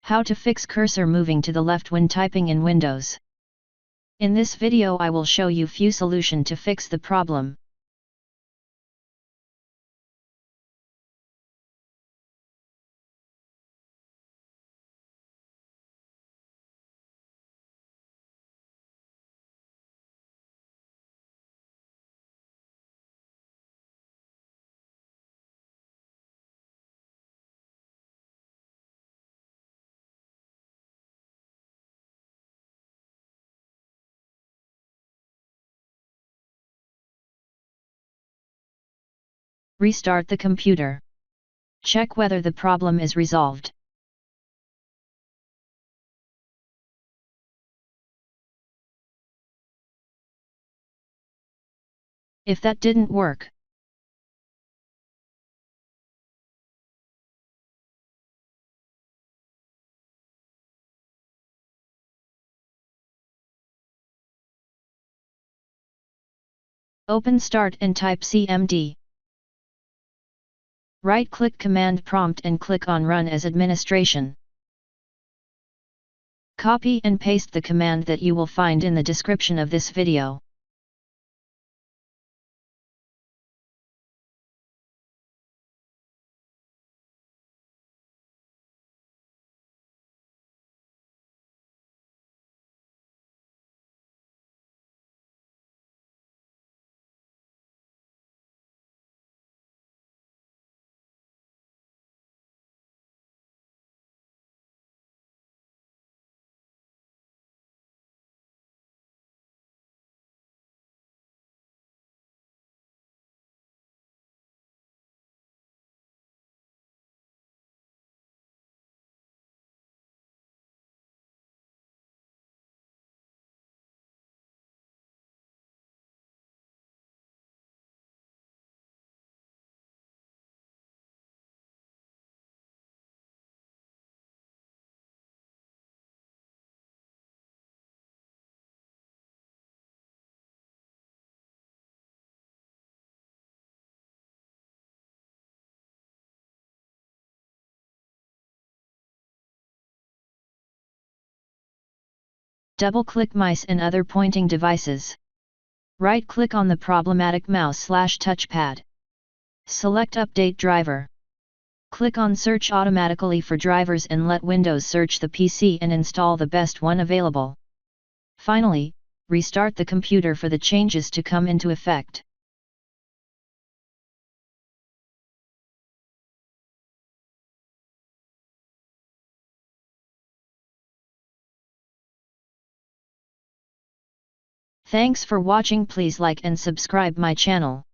How to fix cursor moving to the left when typing in Windows. In this video I will show you few solution to fix the problem. Restart the computer. Check whether the problem is resolved. If that didn't work, open Start and type CMD. Right-click Command Prompt and click on Run as Administration. Copy and paste the command that you will find in the description of this video. Double-click mice and other pointing devices. Right-click on the problematic mouse/touchpad. Select Update Driver. Click on Search automatically for drivers and let Windows search the PC and install the best one available. Finally, restart the computer for the changes to come into effect. Thanks for watching. Please like and subscribe my channel.